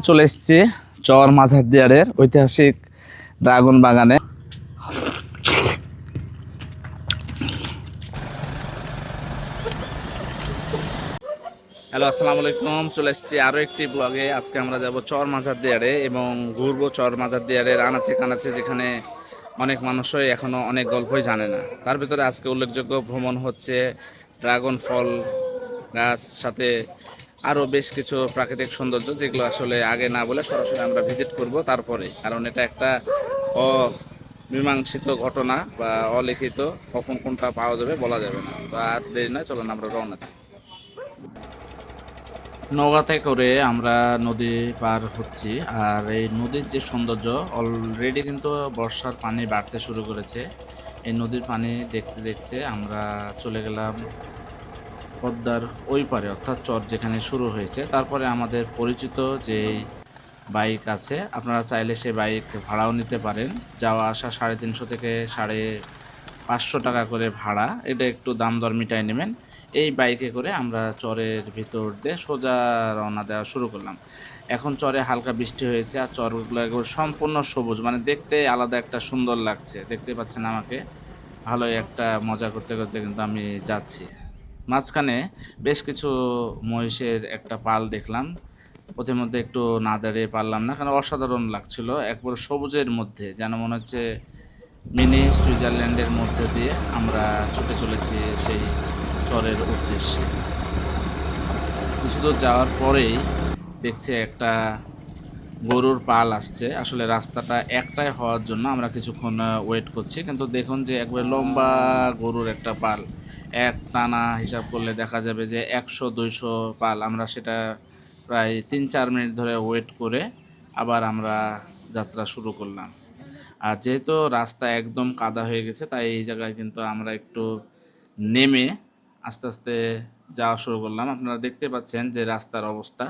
চলে এসেছি চর মাঝারদিয়ারের ঐতিহাসিক ড্রাগন বাগানে। হ্যালো, আসসালামু আলাইকুম। চলে এসেছি আরও একটি ব্লগে। আজকে আমরা যাব চর মাঝারদিয়ারে এবং ঘুরবো চর মাঝারদিয়ারের আনাচে কানাচে, যেখানে অনেক মানুষই এখনও অনেক গল্পই জানে না। তার ভিতরে আজকে উল্লেখযোগ্য ভ্রমণ হচ্ছে ড্রাগন ফল গাছ, সাথে আরও বেশ কিছু প্রাকৃতিক সৌন্দর্য, যেগুলো আসলে আগে না বলে সরাসরি আমরা ভিজিট করব তারপরে, কারণ এটা একটা অমীমাংসিত ঘটনা বা অলিখিত, কখন কোনটা পাওয়া যাবে বলা যাবে না। তো আর দেরি নয়, চলুন আমরা রওনা দিই। নৌকাতে করে আমরা নদী পার হচ্ছি, আর এই নদীর যে সৌন্দর্য, অলরেডি কিন্তু বর্ষার পানি বাড়তে শুরু করেছে। এই নদীর পানি দেখতে দেখতে আমরা চলে গেলাম পদ্মার ওই পারে, অর্থাৎ চর যেখানে শুরু হয়েছে। তারপরে আমাদের পরিচিত যে বাইক আছে, আপনারা চাইলে সেই বাইক ভাড়াও নিতে পারেন। যাওয়া আসা 350 থেকে 550 টাকা করে ভাড়া, এটা একটু দাম দর মিটাই নেবেন। এই বাইকে করে আমরা চরের ভিতর দিয়ে সোজা রওনা দেওয়া শুরু করলাম। এখন চরে হালকা বৃষ্টি হয়েছে, আর চরগুলো সম্পূর্ণ সবুজ, মানে দেখতে আলাদা একটা সুন্দর লাগছে। দেখতে পাচ্ছেন আমাকে, ভালোই একটা মজা করতে করতে কিন্তু আমি যাচ্ছি। মাঝখানে বেশ কিছু মহিষের একটা পাল দেখলাম, মধ্যে একটু না দাঁড়িয়ে পারলাম না, কারণ অসাধারণ লাগছিল। একবারে সবুজের মধ্যে, যেন মনে হচ্ছে মিনি সুইজারল্যান্ডের মধ্যে দিয়ে আমরা ছুটে চলেছি সেই চরের উদ্দেশ্যে। কিছু দূর যাওয়ার পরেই দেখছি একটা গরুর পাল আসছে। আসলে রাস্তাটা একটাই হওয়ার জন্য আমরা কিছুক্ষণ ওয়েট করছি, কিন্তু দেখুন যে একবার লম্বা গরুর একটা পাল, এক টানা হিসাব করলে দেখা যাবে যে 100-200 পাল। আমরা সেটা প্রায় 3-4 মিনিট ধরে ওয়েট করে আবার আমরা যাত্রা শুরু করলাম। আর যেহেতু রাস্তা একদম কাদা হয়ে গেছে, তাই এই জায়গায় কিন্তু আমরা একটু নেমে আস্তে আস্তে যাওয়া শুরু করলাম। আপনারা দেখতে পাচ্ছেন যে রাস্তার অবস্থা,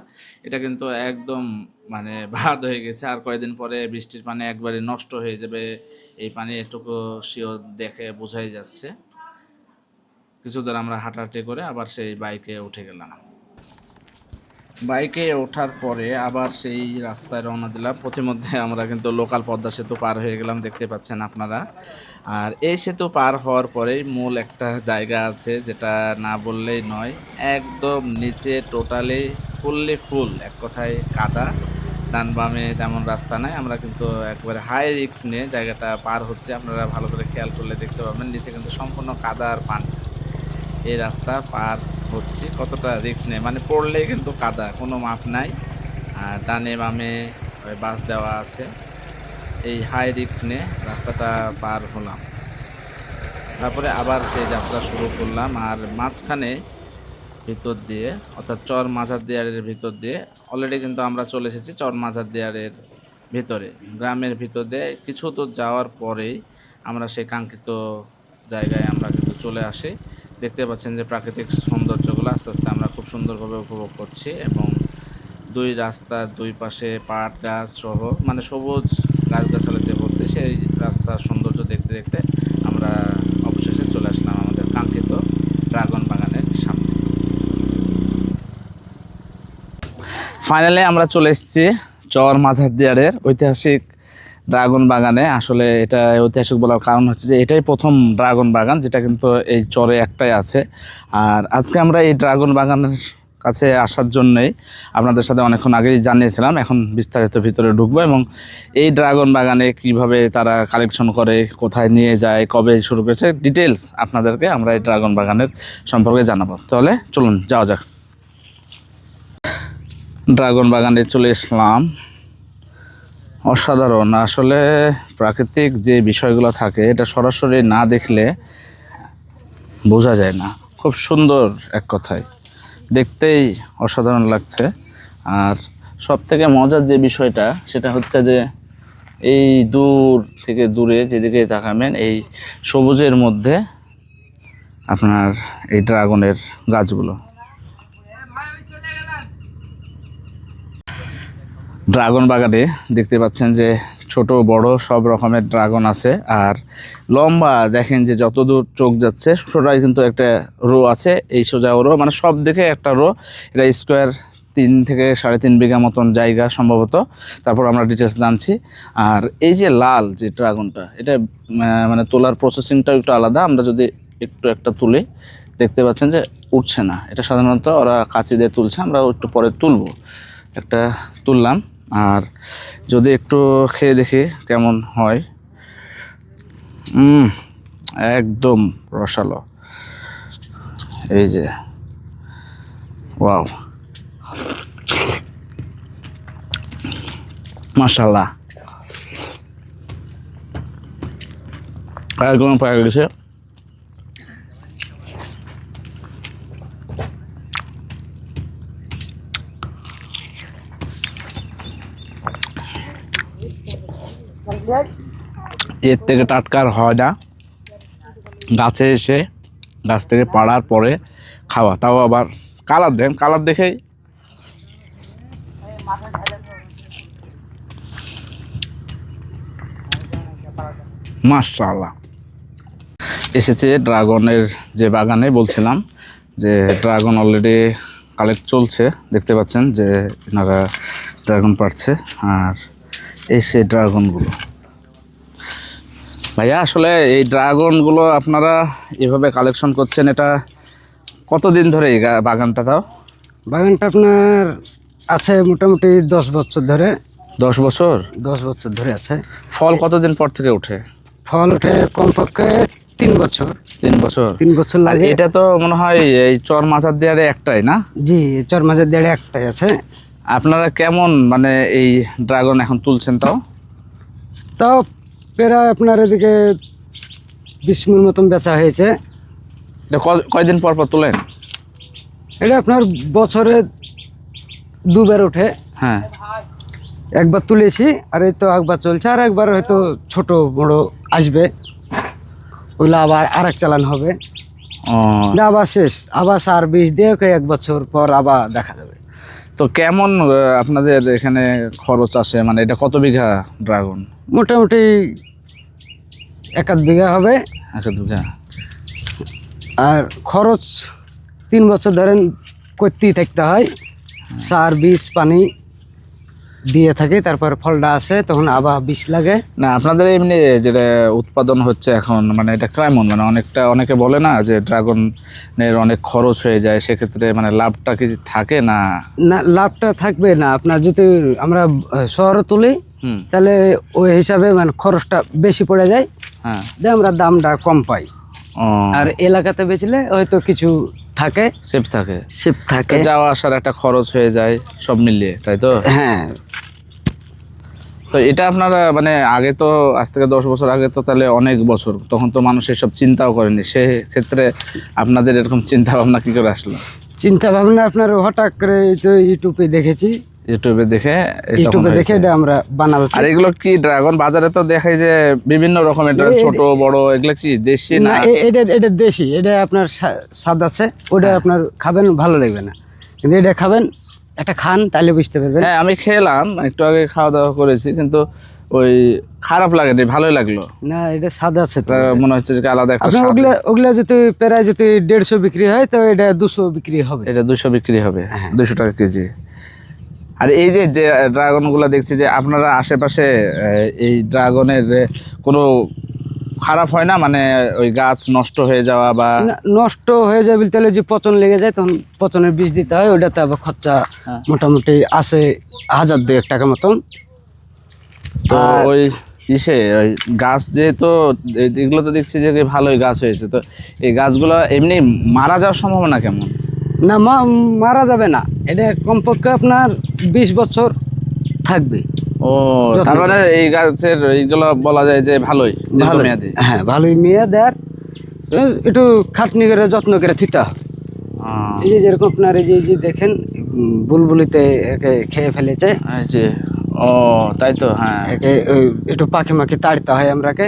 এটা কিন্তু একদম মানে বাদ হয়ে গেছে। আর কয়েকদিন পরে বৃষ্টির পানি একবারে নষ্ট হয়ে যাবে, এই পানি এটুকু শিওর দেখে বোঝাই যাচ্ছে। কিছু দূর আমরা হাঁটাহাঁটি করে আবার সেই বাইকে উঠে গেলাম। বাইকে ওঠার পরে আবার সেই রাস্তায় রওনা দিলাম। পথিমধ্যে আমরা কিন্তু লোকাল পদ্মা সেতু পার হয়ে গেলাম, দেখতে পাচ্ছেন আপনারা। আর এই সেতু পার হওয়ার পরেই মূল একটা জায়গা আছে, যেটা না বললেই নয়। একদম নিচে টোটালি ফুল, এক কথায় কাদা, ডান বামে তেমন রাস্তা নাই। আমরা কিন্তু একবারে হাই রিস্ক নিয়ে জায়গাটা পার হচ্ছে। আপনারা ভালো করে খেয়াল করলে দেখতে পাবেন, নিচে কিন্তু সম্পূর্ণ কাদা আর পানি। এই রাস্তা পার হচ্ছি কতটা রিস্ক নেই, মানে পড়লেই কিন্তু কাদা, কোনো মাপ নাই। আর ডানে বামে বাস দেওয়া আছে। এই হাই রিস্ক নিয়ে রাস্তাটা পার হলাম, তারপরে আবার সেই যাত্রা শুরু করলাম। আর মাঝখানে ভিতর দিয়ে, অর্থাৎ চর মাঝারদিয়ারের ভিতর দিয়ে অলরেডি কিন্তু আমরা চলে এসেছি চর মাঝারদিয়ারের ভিতরে। গ্রামের ভিতর দিয়ে কিছু তো যাওয়ার পরেই আমরা সেই কাঙ্ক্ষিত জায়গায় আমরা কিন্তু চলে আসি। দেখতে পাচ্ছেন যে প্রাকৃতিক সৌন্দর্যগুলো আস্তে আস্তে আমরা খুব সুন্দরভাবে উপভোগ করছি, এবং দুই রাস্তার দুই পাশে পাট গাছ সহ, মানে সবুজ গাছগাছালিতে ভর্তি সেই রাস্তার সৌন্দর্য দেখতে দেখতে আমরা অবশেষে চলে আসলাম আমাদের কাঙ্ক্ষিত ড্রাগন বাগানের সামনে। ফাইনালি আমরা চলে এসেছি চর মাঝারদিয়ারের ঐতিহাসিক ড্রাগন বাগানে। আসলে এটা ঐতিহাসিক বলার কারণ হচ্ছে যে এটাই প্রথম ড্রাগন বাগান, যেটা কিন্তু এই চরে একটাই আছে। আর আজকে আমরা এই ড্রাগন বাগানের কাছে আসার জন্যই আপনাদের সাথে অনেকক্ষণ আগেই জানিয়েছিলাম। এখন বিস্তারিত ভিতরে ঢুকবো এবং এই ড্রাগন বাগানে কিভাবে তারা কালেকশন করে, কোথায় নিয়ে যায়, কবে শুরু করেছে, ডিটেলস আপনাদেরকে আমরা এই ড্রাগন বাগানের সম্পর্কে জানাবো। তাহলে চলুন যাওয়া যাক। ড্রাগন বাগানে চলে আসলাম। অসাধারণ, আসলে প্রাকৃতিক যে বিষয়গুলো থাকে এটা সরাসরি না দেখলে বোঝা যায় না। খুব সুন্দর, এক কথায় দেখতেই অসাধারণ লাগছে। আর সব থেকে মজার যে বিষয়টা, সেটা হচ্ছে যে এই দূর থেকে দূরে যেদিকে তাকাবেন, এই সবুজের মধ্যে আপনার এই ড্রাগনের গাছগুলো। ড্রাগন বাগানে দেখতে পাচ্ছেন যে ছোট বড় সব রকমের ড্রাগন আছে। আর লম্বা দেখেন যে যতদূর চোখ যাচ্ছে সোজাই কিন্তু একটা রো আছে, এই সোজা রো, মানে সব দিকে একটা রো। এটা স্কোয়ার 3 থেকে 3.5 বিঘা মতন জায়গা সম্ভবত। তারপর আমরা ডিটেলস জানছি। আর এই যে লাল যে ড্রাগনটা, এটা মানে তোলার প্রসেসিংটা একটু আলাদা। আমরা যদি একটু একটা তুলি, দেখতে পাচ্ছেন যে উঠছে না। এটা সাধারণত ওরা কাঁচি দিয়ে তুলছে, আমরা একটু পরে তুলবো। একটা তুললাম, আর যদি একটু খেয়ে দেখি কেমন হয়। একদম রসালো। এই যে ওয়াও, মাশাআল্লাহ, একদম পায়ে গেছে। এর থেকে টাটকার হয় না। গাছে এসে গাছ থেকে পাড়ার পরে খাওয়া, তাও আবার কালার দেন, কালার দেখেই মাশাআল্লাহ। এসেছে ড্রাগনের যে বাগানে, বলছিলাম যে ড্রাগন অলরেডি কালেক্ট চলছে। দেখতে পাচ্ছেন যে এনারা ড্রাগন পাড়ছে। আর এই সেই ড্রাগনগুলো, ভাইয়া আসলে এই ড্রাগনগুলো আপনারা এভাবে কালেকশন করছেন, এটা কতদিন ধরে এই বাগানটা? তাও বাগানটা আপনার আছে মোটামুটি 10 বছর ধরে। 10 বছর? 10 বছর ধরে আছে। ফল কতদিন পর থেকে ওঠে? ফল ওঠে কমপক্ষে 3 বছর। 3 বছর? 3 বছর লাগে। এটা তো মনে হয় এই চর মাচার দেয়ারে একটাই না? জি, চর মাঝের দেড়ে একটাই আছে। আপনারা কেমন মানে এই ড্রাগন এখন তুলছেন? তাও প্রায় আপনার এদিকে 20 মণ মতন বেচা হয়েছে। এটা কয়দিন পর পর তোলেন? এটা আপনার বছরে 2 বার ওঠে। হ্যাঁ, একবার তুলেছি, আর এই তো একবার চলছে, আর একবার হয়তো ছোট বড় আসবে, ওইগুলো আবার আরেক চালান হবে। আবার শেষ, আবার সার বীজ দিয়ে 1 বছর পর আবার দেখা যাবে। তো কেমন আপনাদের এখানে খরচ আসে? মানে এটা কত বিঘা ড্রাগন? মোটামুটি 1 বিঘা হবে। 1 বিঘা। আর খরচ 3 বছর ধরেন করতেই থাকতে হয়, সার বীজ পানি দিয়ে থাকে, তারপর ফলটা আসে, তখন আবার বীজ লাগে। না, আপনাদের এমনি যেটা উৎপাদন হচ্ছে এখন, মানে এটা কেমন? মানে অনেকে বলে না যে ড্রাগনের অনেক খরচ হয়ে যায়, সেক্ষেত্রে মানে লাভটা কি থাকে না? না, লাভটা থাকবে না। আপনার যদি আমরা শহরে তুলি তাহলে ওই হিসাবে মানে খরচটা বেশি পড়ে যায়। হ্যাঁ, আমরা দামটা কম পাই। আর এলাকাতে বেচলে হয়তো কিছু থাকে, সেফ থাকে, যাওয়া আসার একটা খরচ হয়ে যায় সব মিলিয়ে, তাই তো? হ্যাঁ। তো এটা আপনারা মানে আগে তো, আজ থেকে 10 বছর আগে তো তাহলে অনেক বছর, তখন তো মানুষ এসব চিন্তাও করেনি। সেক্ষেত্রে আপনাদের এরকম চিন্তা ভাবনা কি করে আসলো? চিন্তা ভাবনা আপনার হঠাৎ করে ইউটিউবে দেখেছি, ইউটিউবে দেখে এটা আমরা বানাচ্ছি। আর এগুলো কি ড্রাগন বাজারে তো দেখাই যে বিভিন্ন রকমের, ছোট বড়, এগুলো কি দেশি না? এটা দেশি। এটা আপনার স্বাদ আছে, ওটা আপনার খাবেন ভালো লাগবে না, কিন্তু এটা খাবেন, একটা খান তাহলে বুঝতে পারবেন। হ্যাঁ, আমি খেলাম, একটু আগে খাওয়া দাওয়া করেছি, কিন্তু ওই খারাপ লাগেনি, ভালোই লাগলো। না, এটা স্বাদ আছে, মনে হচ্ছে যে আলাদা একটা স্বাদ। ওগুলা যদি প্রায় যদি 150 বিক্রি হয়, তো এটা 200 বিক্রি হবে। এটা 200 বিক্রি হবে, 200 টাকা কেজি। আর এই যে ড্রাগনগুলো দেখছি যে আপনারা আশেপাশে, এই ড্রাগনের কোনো খারাপ হয় না? মানে ওই গাছ নষ্ট হয়ে যাওয়া বা নষ্ট হয়ে যায় বলতে হলে যে পচন লেগে যায়, তখন পচনের বীজ দিতে হয়। ওটাতে আবার খরচা মোটামুটি আছে 1000-2 টাকা মতন। তো ওই ওই গাছ যেহেতু এগুলো তো দেখছি যে ভালোই গাছ হয়েছে, তো এই গাছগুলো এমনি মারা যাওয়ার সম্ভাবনা কেমন? না, মারা যাবে না। এটা কমপক্ষে আপনার 20 বছর থাকবে। ও, তার মানে এই গাছের এইগুলো বলা যায় যে ভালোই মেয়াদে। হ্যাঁ, ভালোই মেয়াদ। আর একটু খাটনি করে যত্ন করে থিতে হবে। এই যে যেরকম আপনার এই যে দেখেন বুলবুলিতে একে খেয়ে ফেলেছে। ও, তাই তো। হ্যাঁ, একে একটু পাখি মাখি তাড়তে হয়, আমরাকে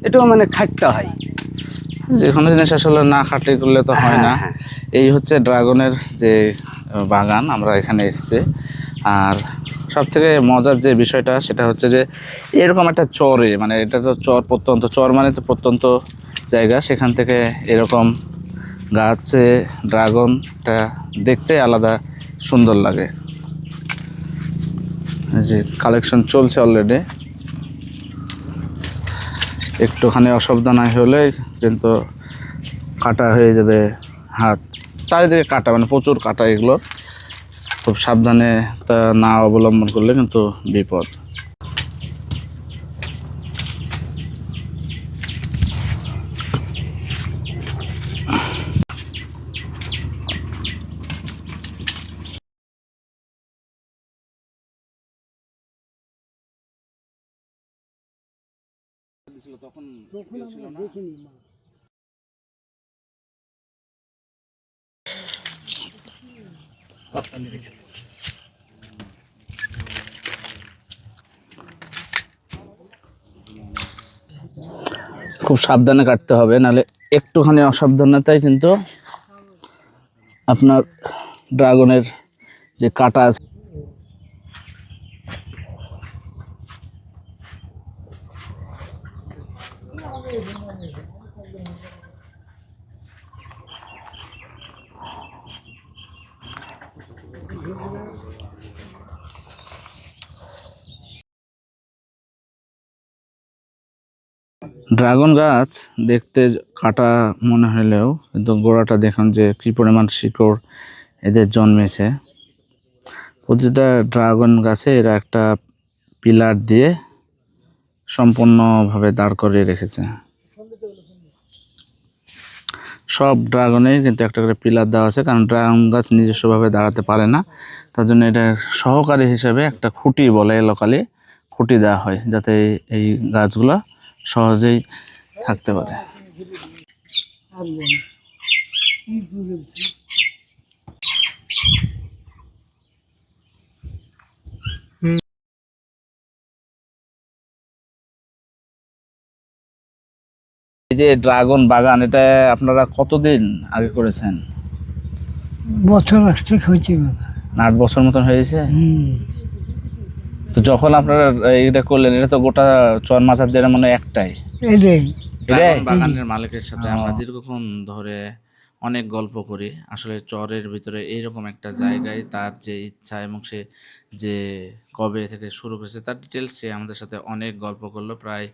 একটু মানে খাটতে হয়। যে কোনো জিনিস আসলে না খাটলি করলে তো হয় না। এই হচ্ছে ড্রাগনের যে বাগান, আমরা এখানে এসেছি। আর সব থেকে মজার যে বিষয়টা সেটা হচ্ছে যে এরকম একটা চরে, মানে এটা তো প্রত্যন্ত চর, মানে তো প্রত্যন্ত জায়গা, সেখান থেকে এরকম গাছে ড্রাগনটা দেখতে আলাদা সুন্দর লাগে। এই যে কালেকশন চলছে অলরেডি, একটুখানি অসাবধান হলে কিন্তু কাটা হয়ে যাবে হাত, চারিদিকে কাটা, মানে প্রচুর কাটা। এগুলো খুব সাবধানে তা না অবলম্বন করলে কিন্তু বিপদ। তখন ছিল না। খুব সাবধানে কাটতে হবে, নাহলে একটুখানি অসাবধানতায় কিন্তু আপনার ড্রাগনের যে কাটা আছে। ড্রাগন গাছ দেখতে কাটা মনে হলেও কিন্তু গোড়াটা দেখুন যে কী পরিমাণ শিকড় এদের জন্মেছে। প্রতিটা ড্রাগন গাছে এরা একটা পিলার দিয়ে সম্পূর্ণভাবে দাঁড় করিয়ে রেখেছে। সব ড্রাগনেই কিন্তু একটা করে পিলার দেওয়া আছে, কারণ ড্রাগন গাছ নিজস্বভাবে দাঁড়াতে পারে না। তার জন্য এটা সহকারী হিসেবে একটা খুঁটি বলে লোকালি, খুঁটি দেওয়া হয় যাতে এই গাছগুলো সহজেই থাকতে পারে। এই যে ড্রাগন বাগান, এটা আপনারা কতদিন আগে করেছেন? বছর আসতে হয়েছে বাবা। 8 বছর মতন হয়েছে। তো যখন আপনারা এটা করলেন, এটা তো গোটা চর মাচার দিয়ে মনে হয় একটাই। ড্রাগন বাগানের মালিকের সাথে আমরা দীর্ঘক্ষণ ধরে অনেক গল্প করি। আসলে চরের ভিতরে এইরকম একটা জায়গায় তার যে ইচ্ছা এবং সে যে কবে থেকে শুরু করেছে তার ডিটেলস সে আমাদের সাথে অনেক গল্প করলো। প্রায়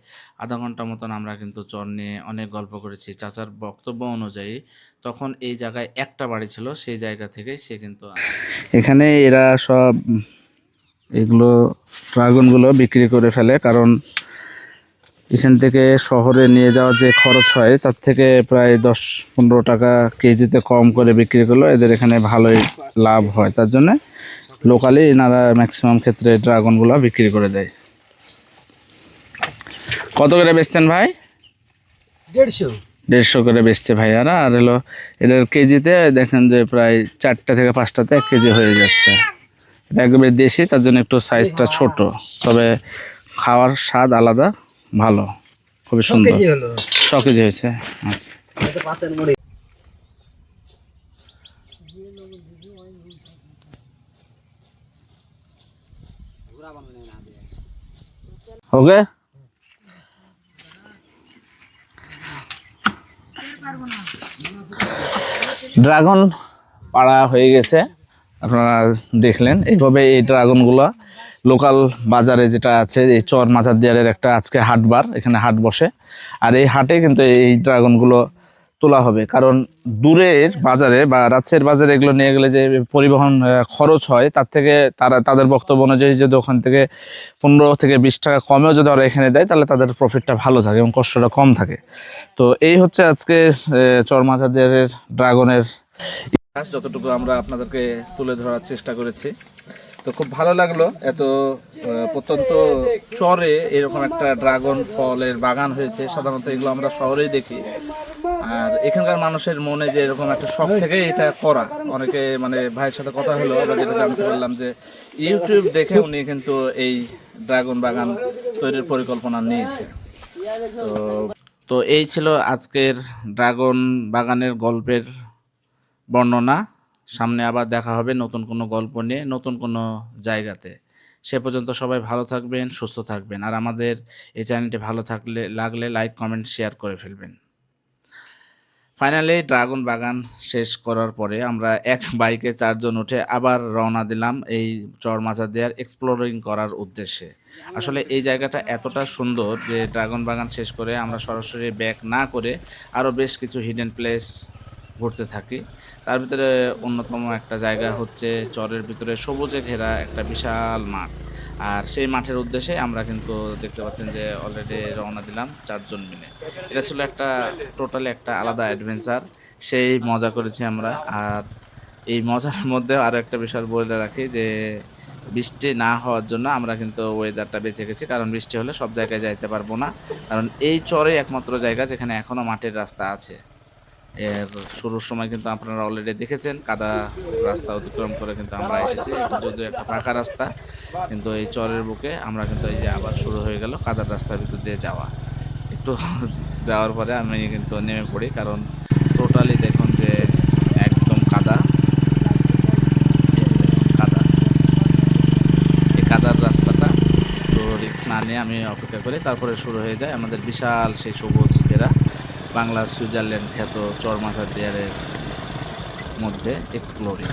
আধা ঘন্টা মতন আমরা কিন্তু চর নিয়ে অনেক গল্প করেছি। চাচার বক্তব্য অনুযায়ী তখন এই জায়গায় একটা বাড়ি ছিল, সেই জায়গা থেকে সে কিন্তু এখানে এরা সব এগুলো ড্রাগনগুলো বিক্রি করে ফেলে, কারণ এখান থেকে শহরে নিয়ে যাওয়ার যে খরচ হয় তার থেকে প্রায় 10-15 টাকা কেজিতে কম করে বিক্রি করলো এদের এখানে ভালোই লাভ হয়। তার জন্য লোকালি এনারা ম্যাক্সিমাম ক্ষেত্রে ড্রাগনগুলো বিক্রি করে দেয়। কত করে বেচছেন ভাই? 150 করে বেচছে ভাইয়ারা। আর হলো এদের কেজিতে দেখেন যে প্রায় 4টা থেকে 5টাতে 1 কেজি হয়ে যাচ্ছে। এটা একেবারে দেশি, তার জন্য একটু সাইজটা ছোট, তবে খাওয়ার স্বাদ আলাদা, ভালো, খুবই সুন্দর। 6 কেজি হয়েছে। আচ্ছা, ওকে। ড্রাগন পাড়া হয়ে গেছে, আপনারা দেখলেন। এইভাবে এই ড্রাগনগুলো লোকাল বাজারে যেটা আছে, এই চর মাচার দিয়ারের একটা আজকে হাটবার, এখানে হাট বসে। আর এই হাটে কিন্তু এই ড্রাগনগুলো তোলা হবে, কারণ দূরের বাজারে বা রাজশাহীর বাজারে এগুলো নিয়ে গেলে যে পরিবহন খরচ হয় তার থেকে তাদের বক্তব্য অনুযায়ী যদি ওখান থেকে 15 থেকে 20 টাকা কমেও যদি ওরা এখানে দেয় তাহলে তাদের প্রফিটটা ভালো থাকে এবং কষ্টটা কম থাকে। তো এই হচ্ছে আজকে চর মাচার দিয়ারের ড্রাগনের ইতিহাস, যতটুকু আমরা আপনাদেরকে তুলে ধরার চেষ্টা করেছি। তো খুব ভালো লাগলো, এত প্রত্যন্ত চরে এরকম একটা ড্রাগন ফলের বাগান হয়েছে। সাধারণত এগুলো আমরা শহরেই দেখি, আর এখানকার মানুষের মনে যে এরকম একটা শখ থেকে এটা করা। অনেকে মানে ভাইয়ের সাথে কথা হলো, আমরা যেটা জানতে পারলাম যে ইউটিউব দেখে উনি কিন্তু এই ড্রাগন বাগান তৈরির পরিকল্পনা নিয়েছে। তো তো এই ছিল আজকের ড্রাগন বাগানের গল্পের বর্ণনা। সামনে আবার দেখা হবে নতুন কোনো গল্প নিয়ে, নতুন কোনো জায়গাতে। সে পর্যন্ত সবাই ভালো থাকবেন, সুস্থ থাকবেন। আর আমাদের এই চ্যানেলটি ভালো লাগলে লাইক, কমেন্ট, শেয়ার করে ফেলবেন। ফাইনালি ড্রাগন বাগান শেষ করার পরে আমরা এক বাইকে 4 জন উঠে আবার রওনা দিলাম এই চরমাঝাদিয়ার এক্সপ্লোরিং করার উদ্দেশ্যে। আসলে এই জায়গাটা এতটা সুন্দর যে ড্রাগন বাগান শেষ করে আমরা সরাসরি ব্যাক না করে আরও বেশ কিছু হিডেন প্লেস ঘুরতে থাকি। তার ভিতরে অন্যতম একটা জায়গা হচ্ছে চরের ভিতরে সবুজে ঘেরা একটা বিশাল মাঠ। আর সেই মাঠের উদ্দেশ্যে আমরা কিন্তু দেখতে পাচ্ছেন যে অলরেডি রওনা দিলাম 4 জন মিলে। এটা ছিল একটা টোটালি একটা আলাদা অ্যাডভেঞ্চার। সেই মজা করেছি আমরা। আর এই মজার মধ্যে আরো একটা বিষয় বলে রাখি যে বৃষ্টি না হওয়ার জন্য আমরা কিন্তু ওয়েদারটা বেঁচে গেছি। কারণ বৃষ্টি হলে সব জায়গায় যাইতে পারবো না। কারণ এই চরেই একমাত্র জায়গা যেখানে এখনো মাটির রাস্তা আছে। এর শুরুর সময় কিন্তু আপনারা অলরেডি দেখেছেন কাদা রাস্তা অতিক্রম করে কিন্তু আমরা এসেছি। এটা যদিও একটা পাকা রাস্তা, কিন্তু এই চরের বুকে আমরা কিন্তু এই যে আবার শুরু হয়ে গেল কাদার রাস্তার ভিতর দিয়ে যাওয়া। একটু যাওয়ার পরে আমি কিন্তু নেমে পড়ি, কারণ টোটালি দেখুন যে একদম কাদা। এই যে দেখুন কাদা, এই কাদার রাস্তাটা তো রিস্ক না নিয়ে আমি অপেক্ষা করি, তারপরে শুরু হয়ে যায় আমাদের বিশাল সেই সবুজ ঘেরা বাংলার সুইজারল্যান্ড খ্যাত চরমাঝাদিয়ারের মধ্যে এক্সপ্লোরিং।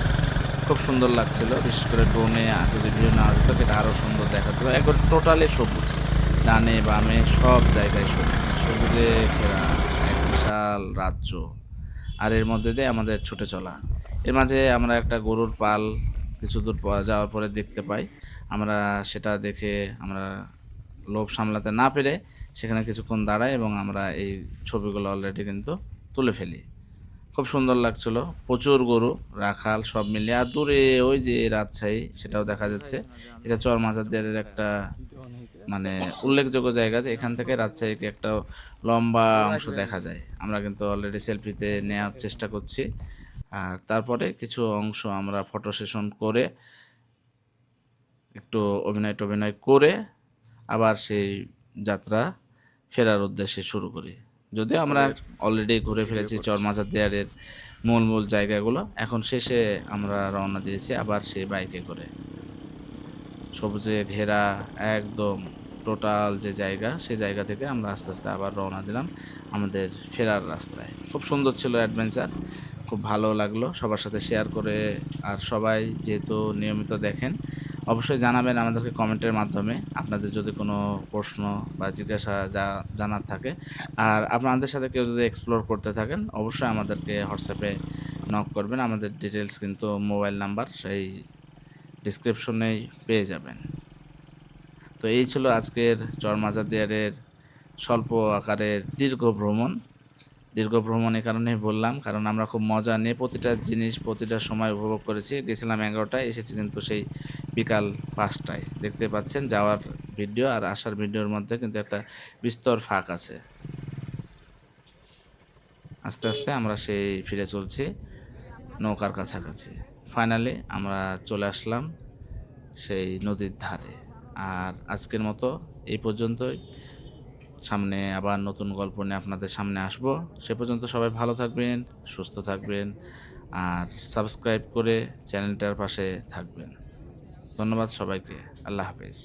খুব সুন্দর লাগছিল, বিশেষ করে ড্রোনে যদি ভিডিও নেওয়া যেত সেটা আরও সুন্দর দেখাতো। একবার টোটালি সবুজ, ডানে বামে সব জায়গায় সবুজ, সবুজে ঘেরা এক বিশাল রাজ্য। আর এর মধ্যে দিয়ে আমাদের ছুটে চলা। এর মাঝে আমরা একটা গরুর পাল কিছু দূর যাওয়ার পরে দেখতে পাই। আমরা সেটা দেখে আমরা লোভ সামলাতে না পেরে সেখানে কিছুক্ষণ দাঁড়াই এবং আমরা এই ছবিগুলো অলরেডি কিন্তু তুলে ফেলি। খুব সুন্দর লাগছিল, প্রচুর গরু রাখাল সব মিলিয়ে। আর দূরে ওই যে রাজশাহী সেটাও দেখা যাচ্ছে। এটা চরমাঝাদিয়ারের একটা মানে উল্লেখযোগ্য জায়গা, যে এখান থেকে রাজশাহীকে একটা লম্বা অংশ দেখা যায়। আমরা কিন্তু অলরেডি সেলফিতে নেওয়ার চেষ্টা করছি। আর তারপরে কিছু অংশ আমরা ফটো সেশন করে একটু অভিনয় করে আবার সেই যাত্রা ফেরার উদ্দেশ্যে শুরু করি। যদিও আমরা অলরেডি ঘুরে ফেলেছি চরমাঝাদিয়ারের মূল জায়গাগুলো, এখন শেষে আমরা রওনা দিয়েছি আবার সেই বাইকে করে সবুজে ঘেরা একদম টোটাল যে জায়গা, সেই জায়গা থেকে আমরা আস্তে আস্তে আবার রওনা দিলাম আমাদের ফেরার রাস্তায়। খুব সুন্দর ছিল অ্যাডভেঞ্চার, খুব ভালো লাগলো সবার সাথে শেয়ার করে। আর সবাই যেহেতু নিয়মিত দেখেন, অবশ্যই জানাবেন আমাদেরকে কমেন্টের মাধ্যমে আপনাদের যদি কোনো প্রশ্ন বা জিজ্ঞাসা জানার থাকে। আর আপনাদের সাথে কেউ যদি এক্সপ্লোর করতে থাকেন, অবশ্যই আমাদেরকে হোয়াটসঅ্যাপে নক করবেন। আমাদের ডিটেলস কিন্তু মোবাইল নাম্বার সেই ডিসক্রিপশনেই পেয়ে যাবেন। তো এই ছিল আজকের চরমাঝাদিয়ারের স্বল্প আকারের দীর্ঘ ভ্রমণ এই কারণেই বললাম, কারণ আমরা খুব মজা নিয়ে প্রতিটা জিনিস প্রতিটা সময় উপভোগ করেছি। গেছিলাম 11টায়, এসেছি কিন্তু সেই বিকাল 5টায়। দেখতে পাচ্ছেন যাওয়ার ভিডিও আর আসার ভিডিওর মধ্যে কিন্তু একটা বিস্তর ফাঁক আছে। আস্তে আস্তে আমরা সেই ফিরে চলছি নৌকার কাছাকাছি। ফাইনালি আমরা চলে আসলাম সেই নদীর ধারে। আর আজকের মতো এই পর্যন্তই। সামনে আবার নতুন গল্প নিয়ে আপনাদের সামনে আসব। সে পর্যন্ত সবাই ভালো থাকবেন, সুস্থ থাকবেন, আর সাবস্ক্রাইব করে চ্যানেলটার পাশে থাকবেন। ধন্যবাদ সবাইকে। আল্লাহ হাফেজ।